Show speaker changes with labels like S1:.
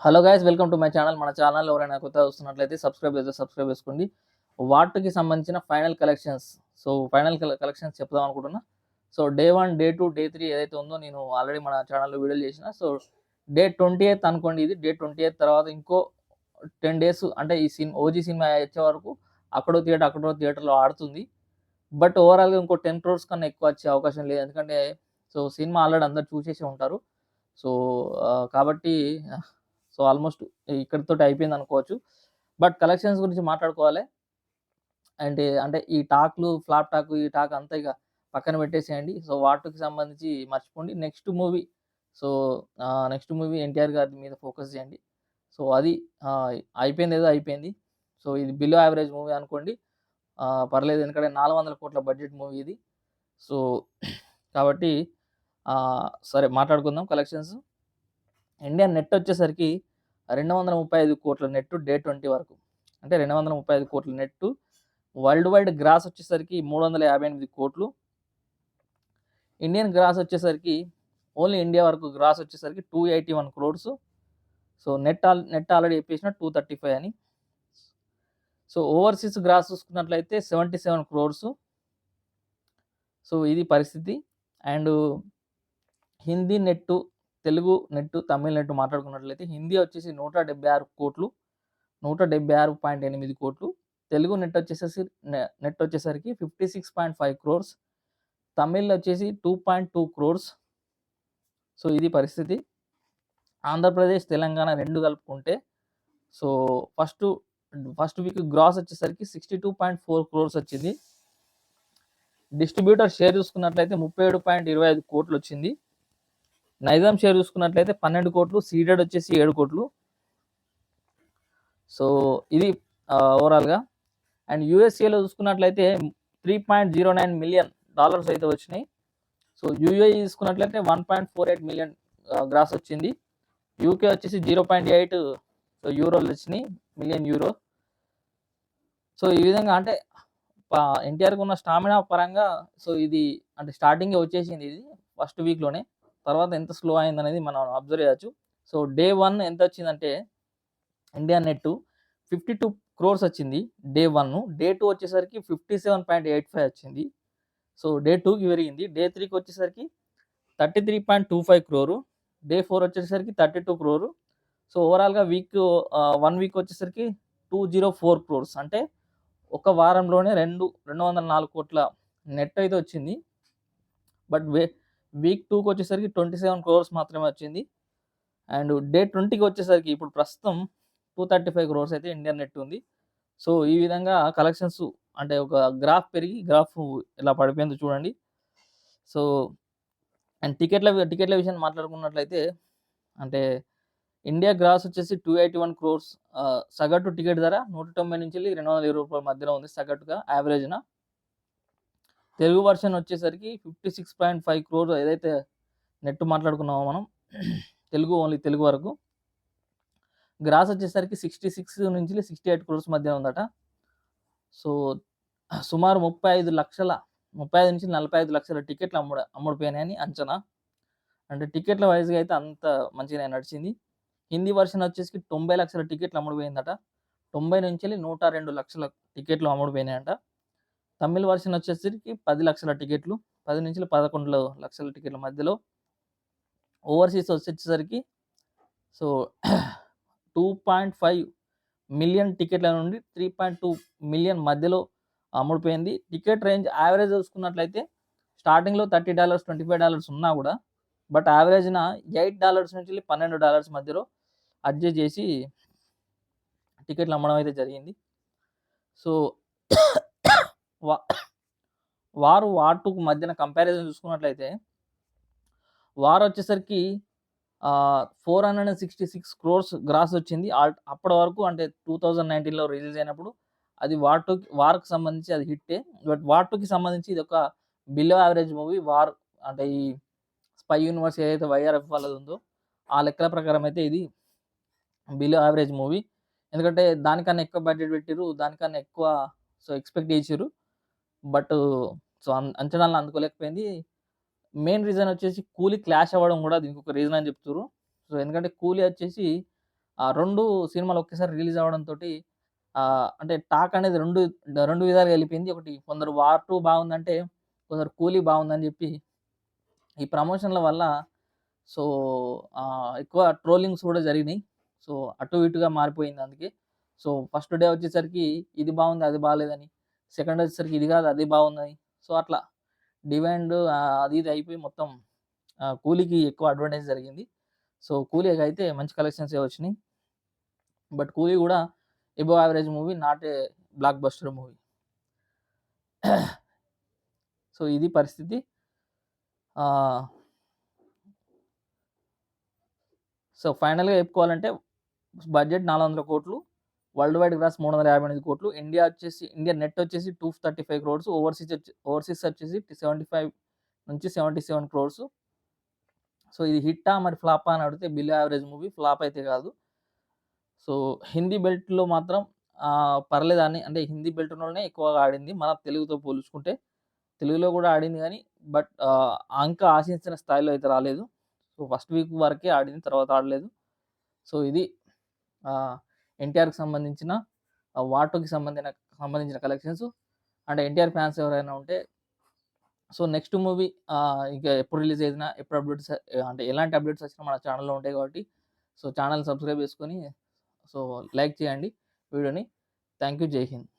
S1: Hello guys, welcome to my channel. మన channel ఎవరైనా కొత్తగా చూస్తున్నట్లయితే సబ్స్క్రైబ్ చేసుకోండి. వాటికి సంబంధించిన ఫైనల్ కలెక్షన్స్, ఫైనల్ కలెక్షన్స్ చెప్దాం అనుకుంటున్నా. డే 1, డే 2, డే 3 ఏదైతే ఉందో నేను ఆల్రెడీ మన ఛానల్లో వీడియోలు చేసిన. డే 28 అనుకోండి ఇది. డే 28 తర్వాత ఇంకో 10 డేస్, అంటే ఈ ఓజీ సినిమా వచ్చే వరకు అక్కడో థియేటర్లో ఆడుతుంది. బట్ ఓవరాల్‌గా ఇంకో 10 క్రోర్స్ కన్నా ఎక్కువ వచ్చే అవకాశం లేదు. ఎందుకంటే సినిమా ఆల్రెడీ అందరూ చూసేసే ఉంటారు. సో, కాబట్టి ఆల్మోస్ట్ ఇక్కడితోటి అయిపోయిందనుకోవచ్చు. బట్ కలెక్షన్స్ గురించి మాట్లాడుకోవాలి. అంటే ఈ ఫ్లాప్ టాక్, ఈ టాక్ అంతా ఇక పక్కన పెట్టేసేయండి. వాటికి సంబంధించి మర్చిపోండి. నెక్స్ట్ మూవీ ఎన్టీఆర్ గారి మీద ఫోకస్ చేయండి. అది అయిపోయిందేదో అయిపోయింది. ఇది బిలో యావరేజ్ మూవీ అనుకోండి. పర్లేదు, ఎందుకంటే 400 కోట్ల బడ్జెట్ మూవీ ఇది. సో, కాబట్టి సరే మాట్లాడుకుందాం కలెక్షన్స్. ఇండియా నెట్ వచ్చేసరికి 235 కోట్ల నెట్ డే 20 వరకు. అంటే 235 కోట్ల నెట్. వరల్డ్ వైడ్ గ్రాస్ వచ్చేసరికి 358 కోట్లు. ఇండియన్ గ్రాస్ వచ్చేసరికి ఓన్లీ ఇండియా వరకు గ్రాస్ వచ్చేసరికి 281 క్రోర్స్. నెట్ ఆల్రెడీ చెప్పేసిన 235 అని. ఓవర్సీస్ గ్రాస్ చూసుకున్నట్లయితే 77 క్రోర్స్. ఇది పరిస్థితి. And Hindi net, Telugu net, Tamil net మాట్లాడుకున్నట్లయితే హిందీ వచ్చేసి 176 కోట్లు, 176.8 కోట్లు. తెలుగు నెట్ వచ్చేసరికి 56.5 క్రోర్స్. తమిళ్ వచ్చేసి 2.2 క్రోర్స్. ఇది పరిస్థితి. ఆంధ్రప్రదేశ్, తెలంగాణ రెండు కలుపుకుంటే ఫస్ట్ వీక్ గ్రాస్ వచ్చేసరికి 62.4 క్రోర్స్ వచ్చింది. డిస్ట్రిబ్యూటర్ షేర్ చూసుకున్నట్లయితే 37.25 కోట్లు వచ్చింది. నైజాం షేర్ చూసుకున్నట్లయితే 12 కోట్లు, సీడెడ్ వచ్చేసి 7 కోట్లు. ఇది ఓవరాల్గా. అండ్ యూఎస్ఏలో చూసుకున్నట్లయితే $3.09 మిలియన్ అయితే వచ్చినాయి. యూఏఈ చూసుకున్నట్లయితే 1.48 మిలియన్ గ్రాస్ వచ్చింది. యూకే వచ్చేసి 0.8 యూరోలు వచ్చినాయి, మిలియన్ యూరో. ఈ విధంగా అంటే ఎన్టీఆర్కి ఉన్న స్టామినా పరంగా ఇది అంటే స్టార్టింగే వచ్చేసింది ఇది ఫస్ట్ వీక్లోనే. తర్వాత ఎంత స్లో అయింది అనేది మనం అబ్జర్వ్ చేయొచ్చు. డే 1 ఎంత వచ్చిందంటే ఇండియా నెట్ 52 క్రోర్స్ వచ్చింది డే 1. డే 2 వచ్చేసరికి 57.85 వచ్చింది. డే 2కి పెరిగింది. డే 3కి వచ్చేసరికి 33.25 క్రోరు. డే 4 వచ్చేసరికి 32 క్రోరు. ఓవరాల్గా 1 వీక్ వచ్చేసరికి 204 క్రోర్స్. అంటే ఒక వారంలోనే 204 కోట్ల నెట్ అయితే వచ్చింది. బట్ వీక్ 2కి వచ్చేసరికి 27 క్రోర్స్ మాత్రమే వచ్చింది. అండ్ డే 20కి వచ్చేసరికి ఇప్పుడు ప్రస్తుతం 235 క్రోర్స్ అయితే ఇండియన్ నెట్ ఉంది. ఈ విధంగా కలెక్షన్స్ అంటే ఒక గ్రాఫ్ పెరిగి గ్రాఫ్ ఇలా పడిపోయింది చూడండి. అండ్ టికెట్ల విషయం మాట్లాడుకున్నట్లయితే అంటే ఇండియా గ్రాస్ వచ్చేసి 281 క్రోర్స్. సగటు టికెట్ ధర 190 నుంచి 220 రూపాయల మధ్యలో ఉంది సగటుగా, యావరేజ్న. తెలుగు వర్షన్ వచ్చేసరికి 56.5 క్రోర్స్ ఏదైతే నెట్ మాట్లాడుకున్నామో మనం, ఓన్లీ తెలుగు వరకు. గ్రాస్ వచ్చేసరికి 66 నుంచి 68 క్రోర్స్ మధ్య ఉందట. సుమారు 35 నుంచి 45 లక్షల టికెట్లు అమ్ముడుపోయినాయని అంచనా. అంటే టికెట్ల వైజ్గా అయితే అంత మంచిగానే నడిచింది. హిందీ వర్షన్ వచ్చేసి 90 లక్షల టికెట్లు అమ్ముడుపోయిందట. 90 నుంచి 102 లక్షల టికెట్లు అమ్ముడుపోయినాయంట. తమిళ్ వర్షన్ వచ్చేసరికి 10 లక్షల టికెట్లు, 10 నుంచి 11 లక్షల టికెట్ల మధ్యలో. ఓవర్సీస్ వచ్చేసరికి 2.5 మిలియన్ టికెట్ల నుండి 3.2 మిలియన్ మధ్యలో అమ్ముడుపోయింది. టికెట్ రేంజ్ యావరేజ్ చూసుకున్నట్లయితే స్టార్టింగ్లో $30, $25 ఉన్నా కూడా, బట్ యావరేజ్న $8 నుంచి $12 మధ్యలో అడ్జస్ట్ చేసి టికెట్లు అమ్మడం అయితే జరిగింది. వార్ 2కు మధ్యన కంపారిజన్ చూసుకున్నట్లయితే వార్ వచ్చేసరికి 466 క్రోర్స్ గ్రాస్ వచ్చింది అప్పటి వరకు. అంటే 2019లో రిలీజ్ అయినప్పుడు అది వార్కి సంబంధించి అది హిట్టే. బట్ వార్ 2కి సంబంధించి ఇది ఒక బిలో యావరేజ్ మూవీ. వార్ అంటే ఈ స్పై యూనివర్స్ ఏదైతే వైఆర్ఎఫ్ వాళ్ళది ఉందో ఆ లెక్కల ప్రకారం అయితే ఇది బిలో యావరేజ్ మూవీ. ఎందుకంటే దానికన్నా ఎక్కువ బడ్జెట్ పెట్టిరు, దానికన్నా ఎక్కువ ఎక్స్పెక్ట్ చేసిరు. బట్ అంచనాలను అందుకోలేకపోయింది. మెయిన్ రీజన్ వచ్చేసి కూలీ క్లాష్ అవ్వడం కూడా దీనికి ఒక రీజన్ అని చెప్తున్నారు. ఎందుకంటే కూలీ వచ్చేసి ఆ 2 సినిమాలు ఒకేసారి రిలీజ్ అవ్వడంతోటి అంటే టాక్ అనేది 2 విధాలుగా ఎళ్ళిపోయింది. ఒకటి కొందరు 'వార్ 2' బాగుందంటే, కొందరు 'కూలీ' బాగుందని జెప్పి ఈ ప్రమోషన్‌ల వల్ల సో, ఎక్కువ ట్రోలింగ్స్ గూడా జరిగినాయి. సో, అటు ఇటుగా మారిపోయింది అందుకే. సో, ఫస్ట్ డే వచ్చేసరికి ఇది బాగుంది, అది బాలేదని. సెకండ్ డే వచ్చేసరికి ఇది గాదు, అది బాగుందని. సో, అట్లా డిమాండ్ అది ఇది అయిపోయి మొత్తం 'కూలీకి' ఎక్కువ అడ్వాంటేజ్ జరిగింది. సో, 'కూలీ'కైతే మంచి కలెక్షన్సే వచ్చినాయి. బట్ 'కూలీ' గూడా above average movie. Not a blockbuster movie. So, ఇది పరిస్థితి. ఆహ్, సో, ఫైనల్‌గా చెప్పుకోవాలంటే budget 400,00,00,000, worldwide gross 358,00,00,000. India net వచ్చేసి 235 క్రోర్స్, ఓవర్‌సీస్ వచ్చేసి 75-77 క్రోర్స్. సో, ఇది హిట్టా మరి ఫ్లాపా అని అడిగితే బిలో యావరేజ్ మూవీ. ఫ్లాప్ అయితే కాదు. సో, హిందీ బెల్ట్‌లో మాత్రం పర్లేదని, అంటే హిందీ బెల్ట్‌లోనే ఎక్కువగా ఆడింది మన తెలుగుతో పోల్చుకుంటే. తెలుగులో కూడా ఆడింది గానీ, బట్ ఇంకా ఆశించిన స్థాయిలో అయితే రాలేదు. సో, ఫస్ట్ వీక్ వరకే ఆడింది. తర్వాత ఆడలేదు. సో, ఇది ఆహ్, ఎన్టీఆర్‌కి సంబంధించిన 'వార్ 2'కి సంబంధించిన కలెక్షన్స్. అంటే ఎన్టీఆర్ ఫ్యాన్స్ ఎవరైనా ఉంటే సో, నెక్స్ట్ మూవీ ఇక ఎప్పుడు రిలీజ్ అయినా, ఎప్పుడు అప్డేట్స్ అంటే ఎలాంటి అప్డేట్స్ వచ్చినా మన ఛానెల్‌లో ఉంటాయి కాబట్టి, సో, ఛానెల్‌ని సబ్స్క్రైబ్ చేసుకొని, సో, లైక్ చేయండి వీడియోని. Thank you. జై హింద్.